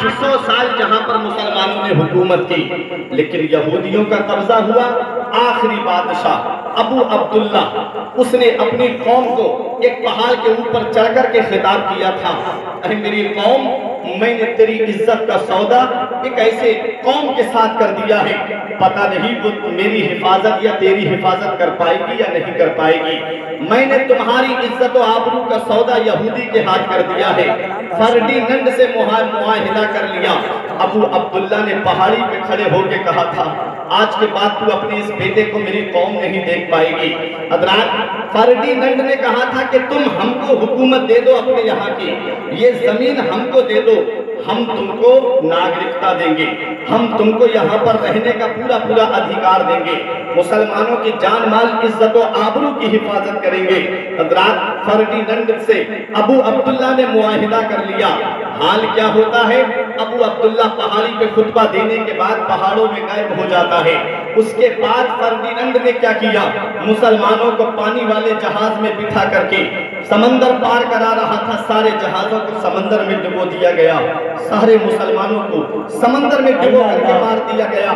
800 سال جہاں پر مسلمانوں نے حکومت کی، لیکن یہودیوں کا قبضہ ہوا۔ آخری بادشاہ ابو عبداللہ، اس نے اپنی قوم کو ایک پہاڑ کے اوپر چڑھ کر کے خطاب کیا تھا، اے میری قوم، میں نے تیری عزت کا سودا ایک ایسے قوم کے ساتھ کر دیا ہے، پتہ نہیں وہ میری حفاظت یا تیری حفاظت کر پائے گی یا نہیں کر پائے گی۔ میں نے تمہاری عزت و آبرو کا سودا یہودی کے ہاتھ کر دیا ہے، فرڈیننڈ سے معاہدہ کر لیا۔ ابو عبداللہ نے پہاڑی پہ کھڑے ہو کے کہا تھا، آج کے بعد تو اپنے اس بیٹے کو میری قوم نہیں دیکھ پائے گی۔ حضرات، فرڈیننڈ نے کہا تھا کہ تم ہم کو حکومت دے دو اپنے یہاں کی، یہ زمین ہم کو دے دو، ہم تم کو ناگرکتا دیں گے، ہم تم کو یہاں پر رہنے کا پورا پورا ادھیکار دیں گے، مسلمانوں کی جان مال عزت و آبرو کی حفاظت کریں گے۔ حضرات، فرڈیننڈ سے ابو عبداللہ نے معاہدہ کر لیا۔ حال کیا ہوتا ہے، ابو عبداللہ پہاڑی پہ خطبہ دینے کے بعد پہاڑوں میں غائب ہو جاتا ہے۔ اس کے بعد فرڈیننڈ نے کیا کیا، مسلمانوں کو پانی والے جہاز میں بٹھا کر کے سمندر پار کرا رہا تھا، سارے جہازوں کو سمندر میں ڈبو دیا گیا، سارے مسلمانوں کو سمندر میں ڈبو کر کے مار دیا گیا۔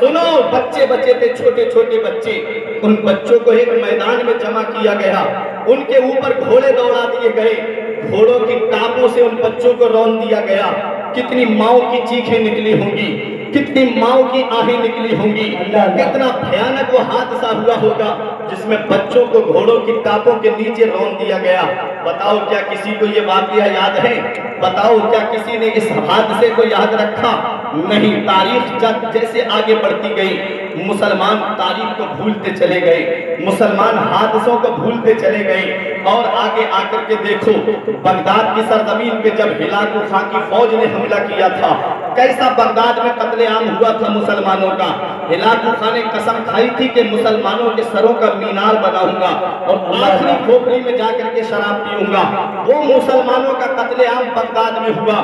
سنو، بچے بچے تھے، چھوٹے چھوٹے بچے، ان بچوں کو ایک میدان میں جمع کیا گیا، ان کے اوپر گھوڑے دوڑا دیے گئے، گھوڑوں کی ٹاپوں سے ان بچوں کو رون دیا گیا۔ کتنی ماؤں کی چیخیں نکلی ہوں گی، کتنی ماؤں کی آہیں نکلی ہوں گی، کتنا بھیانک وہ حادثہ ہوا ہوگا جس میں بچوں کو گھوڑوں کی ٹاپوں کے نیچے رون دیا گیا۔ بتاؤ کیا کسی کو یہ واقعہ یاد ہے؟ بتاؤ کیا کسی نے اس حادثے کو یاد رکھا؟ نہیں۔ تاریخ جیسے آگے بڑھتی گئی، مسلمان تاریخ کو بھولتے چلے گئے، مسلمان حادثوں کو بھولتے چلے گئے۔ اور آگے آ کر کے دیکھو، بغداد کی سرزمین پہ جب ہلاکو خان کی فوج نے حملہ کیا تھا، کیسا بغداد میں قتل عام ہوا تھا مسلمانوں کا۔ ہلاکو خان نے قسم کھائی تھی کہ مسلمانوں کے سروں کا مینار بناؤں گا اور آخری کھوپڑی میں جا کر کے شراب پیوں گا۔ وہ مسلمانوں کا قتل عام بغداد میں ہوا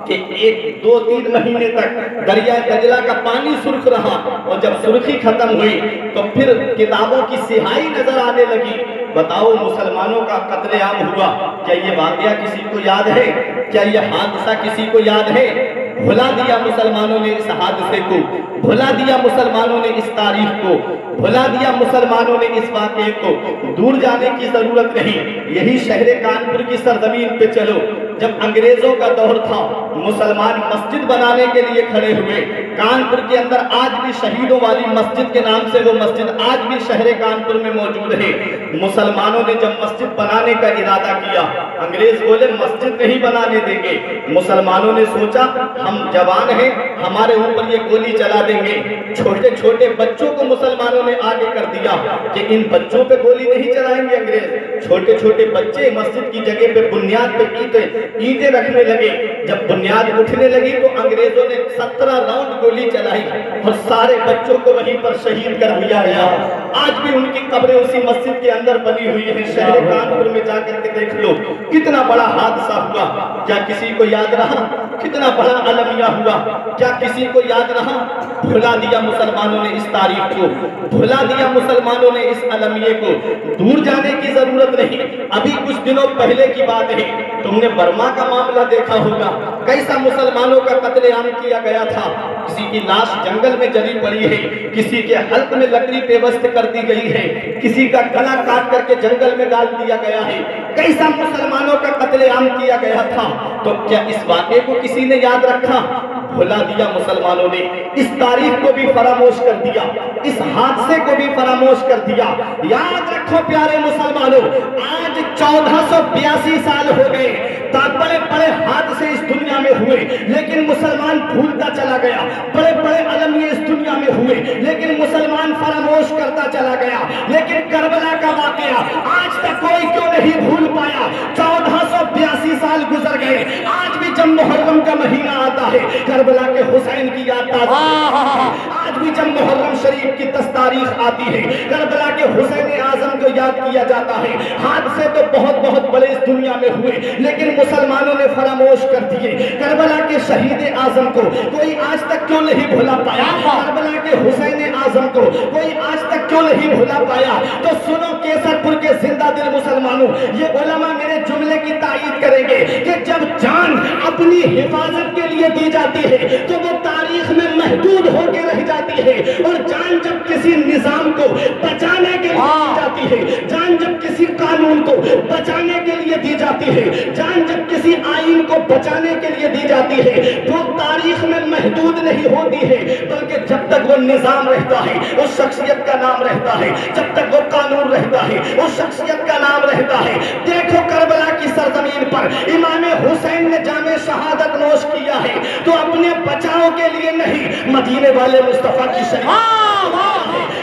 کہ 1-2-3 مہینے تک دریائے دجلہ کا پانی سرخ رہا، اور جب سرخی ختم ہوئی تو پھر کتابوں کی سیاہی نظر آنے لگی۔ بتاؤ، مسلمانوں کا قتل عام ہوا، کیا یہ واقعہ کسی کو یاد ہے؟ کیا یہ حادثہ کسی کو یاد ہے؟ بھلا دیا مسلمانوں نے اس حادثے کو، بھلا دیا مسلمانوں نے اس تاریخ کو، بھلا دیا مسلمانوں نے اس واقعے کو۔ دور جانے کی ضرورت نہیں، یہی شہر کانپور کی سرزمین پہ چلو، جب انگریزوں کا دور تھا، مسلمان مسجد بنانے کے لیے کھڑے ہوئے۔ کانپور کے اندر آج بھی شہیدوں والی مسجد کے نام سے وہ مسجد آج بھی شہر کانپور میں موجود ہے۔ مسلمانوں نے جب مسجد بنانے کا ارادہ کیا، انگریز بولے مسجد نہیں بنانے دیں گے۔ مسلمانوں نے سوچا ہم جوان ہیں، ہمارے اوپر یہ گولی چلا دیں گے۔ چھوٹے چھوٹے بچوں کو مسلمانوں نے آگے کر دیا کہ ان بچوں پہ گولی نہیں چلائیں گے انگریز۔ چھوٹے چھوٹے بچے مسجد کی جگہ پہ بنیاد پہ اینٹیں رکھنے لگے۔ جب بنیاد اٹھنے لگی تو انگریزوں نے 17 راؤنڈ گولی چلائی اور سارے بچوں کو وہیں پر شہید کر دیا گیا۔ آج بھی ان کی قبریں اسی مسجد کے اندر بنی ہوئی ہیں۔ شہر کانپور میں جا کر کے دیکھ لو، کتنا بڑا حادثہ ہوا، کیا کسی کو یاد رہا؟ کتنا بڑا المیہ ہوا، کیا کسی کو یاد رہا؟ بھلا دیا مسلمانوں نے اس تاریخ کو، بھلا دیا مسلمانوں نے اس المیہ کو۔ دور جانے کی ضرورت نہیں، ابھی کچھ دنوں پہلے کی بات ہے، تم نے برما کا معاملہ دیکھا ہوگا، کیسا مسلمانوں کا قتل عام کیا گیا تھا۔ کسی کی لاش جنگل میں جلی پڑی ہے، کسی کے حلق میں لکڑی پیوست کر دی گئی ہے، کسی کا گلا کاٹ کر کے جنگل میں ڈال دیا گیا ہے، کیسا مسلمانوں کا قتل عام کیا گیا تھا۔ تو کیا اس واقعے کو کسی نے یاد رکھا؟ بھلا دیا مسلمانوں نے، اس تاریخ کو بھی فراموش کر دیا، اس حادثے کو بھی فراموش کر دیا۔ یاد رکھو پیارے مسلمانوں، آج 1482 سال ہو گئے، بڑے بڑے حادثے اس دنیا میں ہوئے، لیکن مسلمان بھولتا چلا گیا۔ بڑے بڑے المیہ اس دنیا میں ہوئے، لیکن مسلمان فراموش کرتا چلا گیا۔ لیکن کربلا کا واقعہ آج تک کوئی کیوں نہیں بھول پایا؟ 1482 سال گزر گئے، آج بھی جب محرم کا مہینہ آتا ہے کربلا کے حسین کی یاد تازہ، آج بھی جب محرم شریف کی 10 تاریخ آتی ہے کربلا کے حسین اعظم کو یاد کیا جاتا ہے۔ حادثے تو بہت بہت بڑے اس دنیا میں ہوئے، لیکن مسلمانوں نے فراموش کر دیے۔ کربلا کے شہید اعظم کو کوئی آج تک کیوں نہیں بھلا پایا؟ کربلا کے حسین اعظم اعظم کو کوئی آج تک کیوں نہیں بھلا پایا؟ تو سنو کیسرپور کے زندہ دل مسلمانوں، یہ علماء میرے جملے کی تائید کریں گے کہ جب جان اپنی حفاظت کے لیے دی جاتی ہے تو وہ تاریخ میں محدود ہو کے رہ جاتی ہے، اور جان جب کسی نظام کو بچانے کے لیے دی جاتی ہے، جان جب کسی قانون کو بچانے کے لیے دی جاتی ہے، جان جب کسی آئین کو بچانے کے لیے دی جاتی ہے، وہ تاریخ میں محدود نہیں ہوتی ہے، بلکہ جب تک وہ نظام رہتا ہے اس شخصیت کا نام رہتا ہے، جب تک وہ قانون رہتا ہے اس شخصیت کا نام رہتا ہے۔ دیکھو کربلا کی سرزمین پر امام حسین نے جام شہادت نوش کیا ہے تو اپنے بچاؤ کے لیے نہیں، مدینے والے مصطفیٰ کی شریعت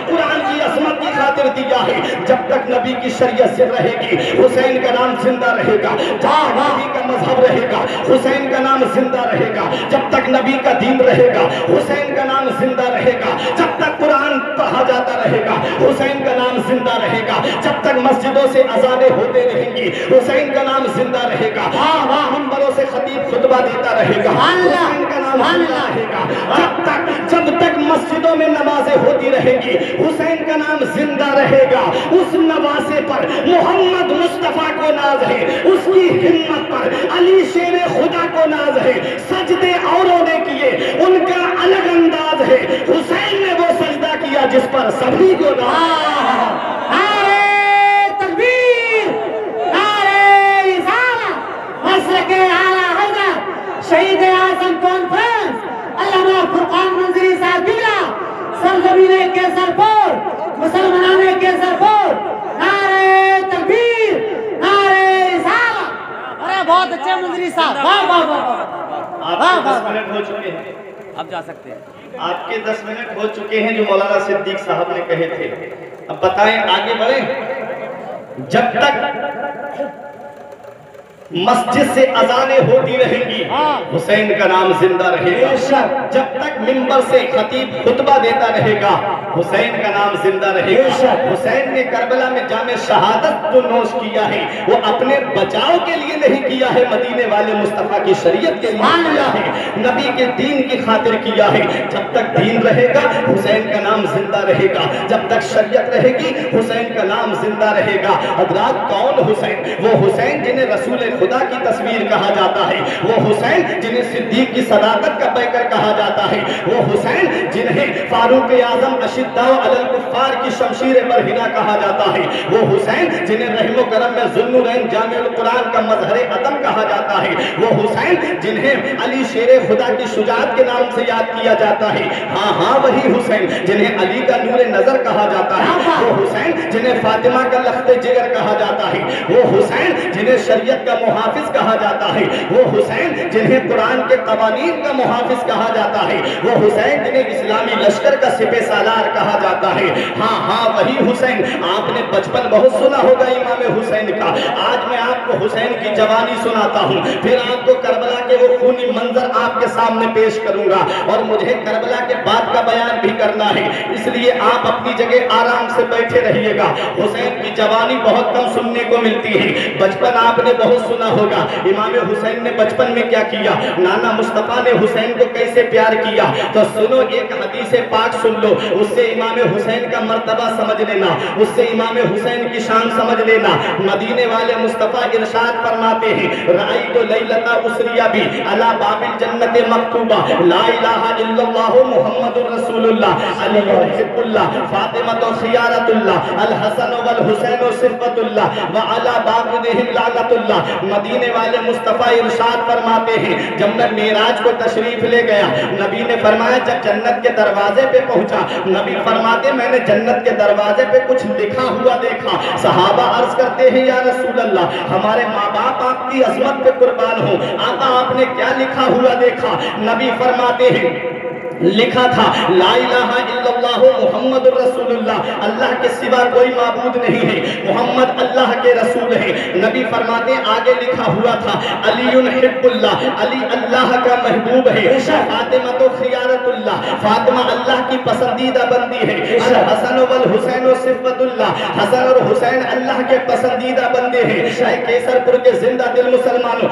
قرآن کی عظمت کی خاطر دیا ہے۔ جب تک نبی کی شریعت سے رہے گی حسین کا نام زندہ رہے گا، جب نبی کا مذہب رہے گا حسین کا نام زندہ رہے گا، جب تک نبی کا دین رہے گا حسین کا نام زندہ رہے گا، جب تک قرآن پڑھا جاتا رہے گا حسین کا نام زندہ رہے گا، جب تک مسجدوں سے اذانیں ہوتے رہیں گی حسین کا نام زندہ رہے گا، منبروں سے خطیب خطبہ دیتا رہے گا حسین کا نام زندہ رہے گا، جب تک مسجدوں میں نمازیں ہوتی رہیں گی حسین کا نام زندہ رہے گا۔ اس نواسے پر محمد مصطفیٰ کو ناز ہے، اس کی ہمت پر علی شیر خدا کو ناز ہے۔ سجدے اوروں نے کیے ان کا الگ انداز ہے، حسین نے وہ سجدہ کیا جس پر سبھی کو ناز ہے۔ نعرہ تکبیر، نعرہ رسالت، مسلک اعلیٰ حضرت شہید اعظم کانفرنس علامہ فرقان منظری صاحب قبلہ، سرزمین کیسرپور، مسلمانان کیسرپور، نعرہ تکبیر، نعرہ رسالت۔ ارے بہت اچھے منظری صاحب، واہ واہ واہ۔ آپ کے 10 منٹ ہو چکے ہیں، اب جا سکتے ہیں۔ آپ کے 10 منٹ ہو چکے ہیں جو مولانا صدیق صاحب نے کہے تھے۔ اب بتائیں آگے بڑھیں۔ جب تک مسجد سے اذانیں ہوتی رہیں گی حسین کا نام زندہ رہے گا، جب تک منبر سے خطیب خطبہ دیتا رہے گا حسین کا نام زندہ رہے گا۔ حسین نے کربلا میں جام شہادت جو نوش کیا ہے وہ اپنے بچاؤ کے لیے نہیں کیا ہے، مدینے والے مصطفیٰ کی شریعت کے لیے کیا ہے، نبی کے دین کی خاطر کیا ہے۔ جب تک دین رہے گا حسین کا نام زندہ رہے گا، جب تک شریعت رہے گی حسین کا نام زندہ رہے گا۔ حضرات کون حسین؟ وہ حسین جنہیں رسول خدا کی تصویر کہا جاتا ہے، وہ حسین جنہیں صدیق کی صداقت کا پیکر کہا جاتا ہے، وہ حسین جنہیں فاروق اعظم اشداء علی الکفار کی شمشیر برہنہ کہا جاتا ہے، وہ حسین جنہیں رحم و کرم میں ذوالنورین جامع القرآن کا مظہر عدم کہا جاتا ہے، وہ حسین جنہیں علی شیر خدا کی شجاعت کے نام سے یاد کیا جاتا ہے، ہاں وہی حسین جنہیں علی کا نور نظر کہا جاتا ہے، وہ حسین جنہیں فاطمہ کا لخت جگر کہا جاتا ہے، وہ حسین جنہیں شریعت کا محافظ کہا جاتا ہے، وہ حسین جنہیں قرآن کے قوانین کا محافظ کہا جاتا ہے، وہ حسین جنہیں اسلامی لشکر کا سپہ سالار کہا جاتا ہے، ہاں وہی حسین۔ آپ نے بچپن بہت سنا ہوگا امام حسین کا، آج میں آپ کو حسین کی جوانی سناتا ہوں، پھر آپ کو کربلا کے وہ خونی منظر آپ کے سامنے پیش کروں گا، اور مجھے کربلا کے بعد کا بیان بھی کرنا ہے، اس لیے آپ اپنی جگہ آرام سے بیٹھے رہیے گا۔ حسین کی جوانی بہت کم سننے کو ملتی ہے، بچپن آپ نے بہت سنا ہوگا امام حسین نے بچپن میں کیا کیا، نانا مصطفیٰ نے حسین کو کیسے پیار کیا، تو سنو ایک حدیث پاک سن لو، اس سے امام حسین کا مرتبہ سمجھ لینا، اس سے امام حسین کی شان سمجھ لینا۔ مدینے والے مصطفیٰ ارشاد فرماتے ہیں، رأیت لیلۃ اسریہ بی علی باب الجنت مکتوبہ لا الہ الا اللہ محمد رسول اللہ علی حب اللہ فاطمہ خیارۃ اللہ الحسن والحسین صفۃ اللہ وعلی بابهم لعنۃ اللہ۔ مدینے والے مصطفیٰ ارشاد فرماتے ہیں، جب میں معراج کو تشریف لے گیا، نبی نے فرمایا جب جنت کے دروازے پہ پہنچا، نبی فرماتے میں نے جنت کے دروازے پہ کچھ لکھا ہوا دیکھا۔ صحابہ عرض کرتے ہیں یا رسول اللہ ہمارے ماں باپ آپ کی عظمت پہ قربان ہوں، آقا آپ نے کیا لکھا ہوا دیکھا؟ نبی فرماتے ہیں لکھا تھا لا الہ الا اللہ محمد رسول اللہ، اللہ کے سوا کوئی معبود نہیں ہے، محمد اللہ کے رسول ہے۔ نبی فرماتے آگے لکھا ہوا تھا علی حب اللہ، علی اللہ کا محبوب ہے، فاطمہ تو خیارت اللہ، فاطمہ اللہ کی پسندیدہ بندی ہے، الحسن والحسین صفۃ اللہ، حسن اور حسین اللہ کے پسندیدہ بندے ہیں۔ اے کیسرپور کے زندہ دل مسلمانوں،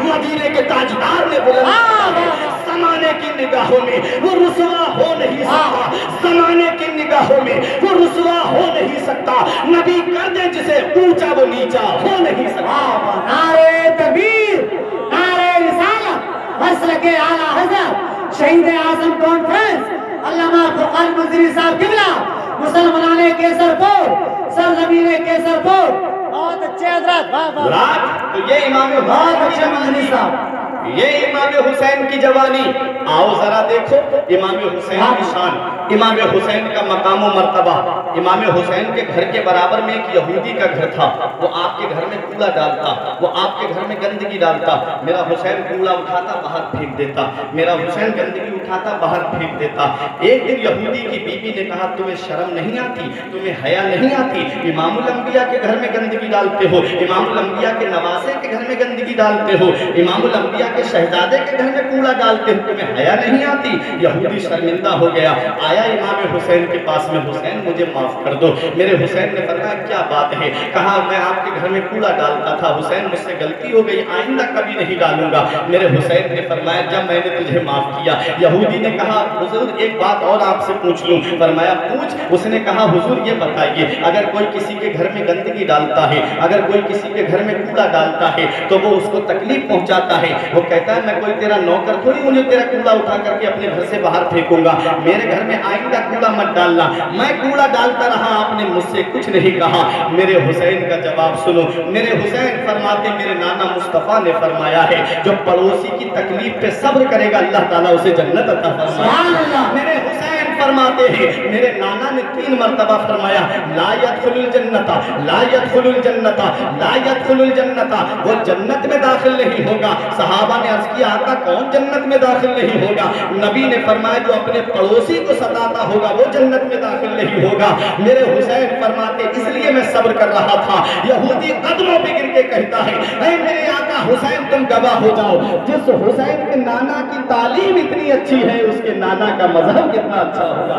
مدینے کے تاجدار نے بلند کیا ہے۔ زمانے کی نگاہوں میں وہ رسوا ہو نہیں سکتا، زمانے کی نگاہوں میں وہ رسوا ہو نہیں سکتا، نبی کر دے جسے اونچا وہ نیچا ہو نہیں سکتا۔ نعرے تکبیر، نعرے رسالت، مسلک اعلیٰ حضرت شہید اعظم کانفرنس علامہ فرقان منظری صاحب قبلہ، مسلمانان کیسر پور، سرزمین کیسر پور۔ بہت اچھے حضرت، واہ واہ، رات تو یہ امام بہت اچھے منظری صاحب، یہ امام حسین کی جوانی، آؤ ذرا دیکھو امام حسین کی شان، امام حسین کا مقام و مرتبہ۔ امام حسین کے گھر کے برابر میں ایک یہودی کا گھر تھا، وہ آپ کے گھر میں کوڑا ڈالتا، وہ آپ کے گھر میں گندگی ڈالتا، میرا حسین کوڑا اٹھاتا باہر پھینک دیتا، میرا حسین گندگی اٹھاتا باہر پھینک دیتا۔ ایک دن یہودی کی بیوی نے کہا تمہیں شرم نہیں آتی، تمہیں حیا نہیں آتی، امام الانبیاء کے گھر میں گندگی ڈالتے ہو، امام الانبیاء کے نواسے کے گھر میں گندگی ڈالتے ہو، امام الانبیاء کے شہزادے کے گھر میں کوڑا ڈالتے ہو، تمہیں حیا نہیں آتی۔ یہودی شرمندہ ہو گیا، آیا امام حسین کے پاس میں، حسین مجھے معاف کر دو۔ میرے حسین نے فرمایا کیا بات ہے؟ کہا میں آپ کے گھر میں کوڑا ڈالتا تھا، حسین مجھ سے غلطی ہو گئی، آئندہ کبھی نہیں ڈالوں گا۔ میرے حسین نے فرمایا جب میں نے تجھے معاف کیا۔ یہودی نے کہا حضور ایک بات اور آپ سے پوچھ لوں؟ فرمایا پوچھ۔ اس نے کہا حضور یہ بتائیے اگر کوئی کسی کے گھر میں گندگی ڈالتا ہے، اگر کوئی کسی کے گھر میں کوڑا ڈالتا ہے تو وہ اس کو تکلیف پہنچاتا ہے، وہ کہتا ہے میں کوئی تیرا نوکر تھوڑی مجھے تیرا کوڑا اٹھا کر کے اپنے گھر سے باہر پھینکوں گا، میرے گھر میں آئندہ کوڑا مت ڈالنا۔ میں کوڑا ڈالتا رہا، آپ نے مجھ سے کچھ نہیں کہا۔ میرے حسین کا جواب سنو، میرے حسین فرماتے میرے نانا مصطفیٰ نے فرمایا ہے جو پڑوسی کی تکلیف پہ صبر کرے گا اللہ تعالیٰ اسے جنت عطا فرمائے۔ میرے حسین فرماتے ہیں میرے نانا نے 3 مرتبہ فرمایا لا يدخل الجنت، لا يدخل الجنت، لا يدخل الجنت، وہ جنت میں داخل نہیں ہوگا۔ صحابہ نے عرض کیا آقا کون جنت میں داخل نہیں ہوگا؟ نبی نے فرمایا جو اپنے پڑوسی کو ستاتا ہوگا وہ جنت میں داخل نہیں ہوگا۔ میرے حسین فرماتے اس لیے میں صبر کر رہا تھا۔ یہودی قدموں پہ گر کے کہتا ہے اے میرے آقا حسین تم گواہ ہو جاؤ، جس حسین کے نانا کی تعلیم اتنی اچھی ہے اس کے نانا کا مذہب کتنا اچھا ہوگا۔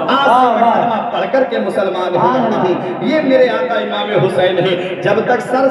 آج پڑھ کر کے مسلمان ہو رہا ہوں، یہ میرے آقا امام حسین ہے۔ جب تک سر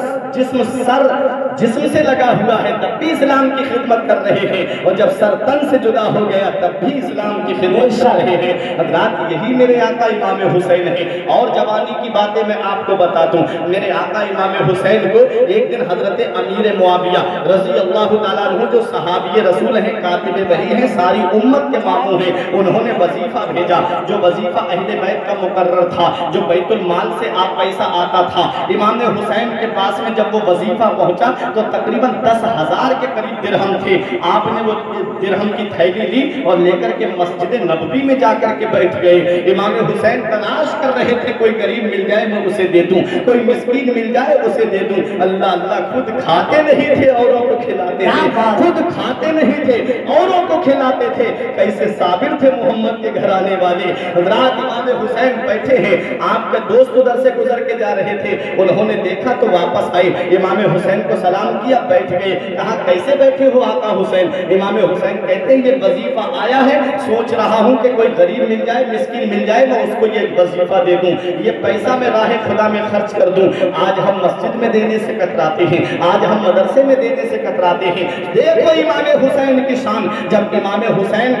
جسم سے لگا ہوا ہے تب بھی اسلام کی خدمت کر رہے ہیں، اور جب سر تن سے جدا ہو گیا تب بھی اسلام کی خدمت کر رہے ہیں۔ حضرات یہی میرے آقا امام حسین ہے۔ اور جوانی کی باتیں میں آپ کو بتا دوں، میرے آقا امام حسین کو ایک دن حضرت امیر معاویہ رضی اللہ تعالیٰ عنہ جو صحابی رسول ہیں، کاتب وحی ہیں، ساری امت کے ماموں ہیں، انہوں نے وظیفہ بھیجا، جو وظیفہ اہل بیت کا مقرر تھا، جو بیت المال سے پیسہ آتا تھا۔ امام حسین کے پاس میں جب وہ وظیفہ پہنچا تو تقریباً 10,000 کے قریب درہم تھے۔ آپ نے وہ درہم کی تھیلی لی اور لے کر کے مسجد نبوی میں جا کر کے بیٹھ گئے۔ امام حسین تلاش کر رہے تھے کوئی غریب مل جائے میں اسے دے دوں، کوئی مسکین مل جائے اسے دے دوں۔ اللہ اللہ خود کھاتے نہیں تھے اوروں کو کھلاتے تھے، خود کھاتے نہیں تھے اوروں کو کھلاتے تھے۔ کیسے صابر تھے محمد کے گھر آنے والے۔ حضرات امام حسین بیٹھے ہیں، آپ کا دوست ادھر سے گزر کے جا رہے تھے، انہوں نے دیکھا تو واپس آئے، امام حسین کو سلام کیا، بیٹھ گئے۔ کہا کیسے بیٹھے ہو آقا حسین؟ امام حسین کہتے ہیں یہ وظیفہ آیا ہے، سوچ رہا ہوں کہ کوئی غریب مل جائے مسکین مل جائے میں اس کو یہ وظیفہ دے دوں، یہ پیسہ میں راہ خدا میں خرچ کر دوں۔ آج ہم مسجد میں دینے سے کتراتے ہیں، آج ہم مدرسے میں دینے سے کتراتے ہیں۔ دیکھو امام حسین کی شان، جب امام حسین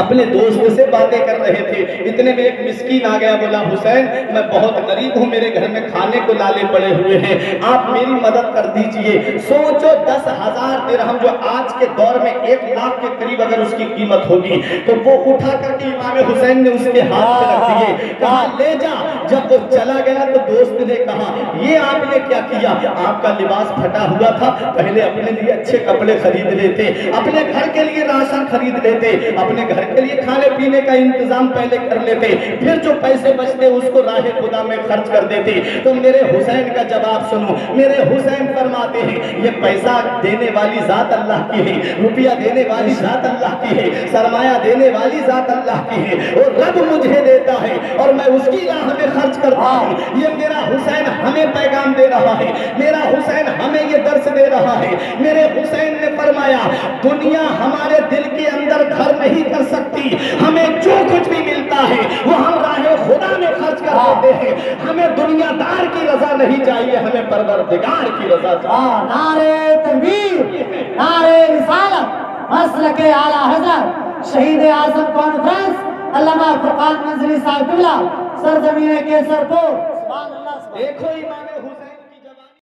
اپنے دوست سے باتیں کر رہے تھے، اتنے میں ایک مسکین آ گیا، بولا حسین میں بہت غریب ہوں، میرے گھر میں کھانے کو لالے پڑے ہوئے ہیں، آپ میری مدد کر دیجئے۔ سوچو 10,000 درہم جو آج کے دور میں 1 لاکھ کے قریب اگر اس کی قیمت ہوگی تو وہ اٹھا کر کے امام حسین نے اس کے ہاتھ پہ رکھ دیے، کہا لے جا۔ جب وہ چلا گیا تو دوست نے کہا یہ آپ نے کیا کیا؟ آپ کا لباس پھٹا ہوا تھا، پہلے اپنے لیے اچھے کپڑے خرید لیتے، اپنے گھر کے لیے راشن خرید لیتے، اپنے گھر کے لیے کھانے پینے کا انتظام پہلے کر لیتے، پھر جو پیسے بچتے اس کو راہ خدا میں خرچ کر دیتے۔ تو میرے حسین کا جواب سنو، میرے حسین فرماتے ہیں یہ پیسہ دینے والی ذات اللہ کی ہے، روپیہ دینے والی ذات اللہ کی ہے، سرمایہ دینے والی ذات اللہ کی ہے، اور رب مجھے دیتا ہے اور میں اس کی راہ میں خرچ کرتا ہوں۔ یہ میرا حسین ہمیں پیغام دے رہا ہے، میرا حسین ہمیں یہ درس دے رہا ہے۔ میرے حسین نے فرمایا دنیا ہمارے دل کے اندر گھر نہیں کر سکتی، ہمیں جو کچھ بھی ملتا ہے وہ ہم راہ خدا میں خرچ کر دیتے ہیں۔ ہمیں دنیا دار کی رضا نہیں چاہیے، ہمیں پروردگار کی رضا چاہیے۔ نعرے تکبیر نعرہ رسالت مسلک اعلی حضرت شہید اعظم کانفرنس علامہ فرقان منظری صاحب قبلہ سرزمین کیسر پور. سبحان اللہ. دیکھو ایمان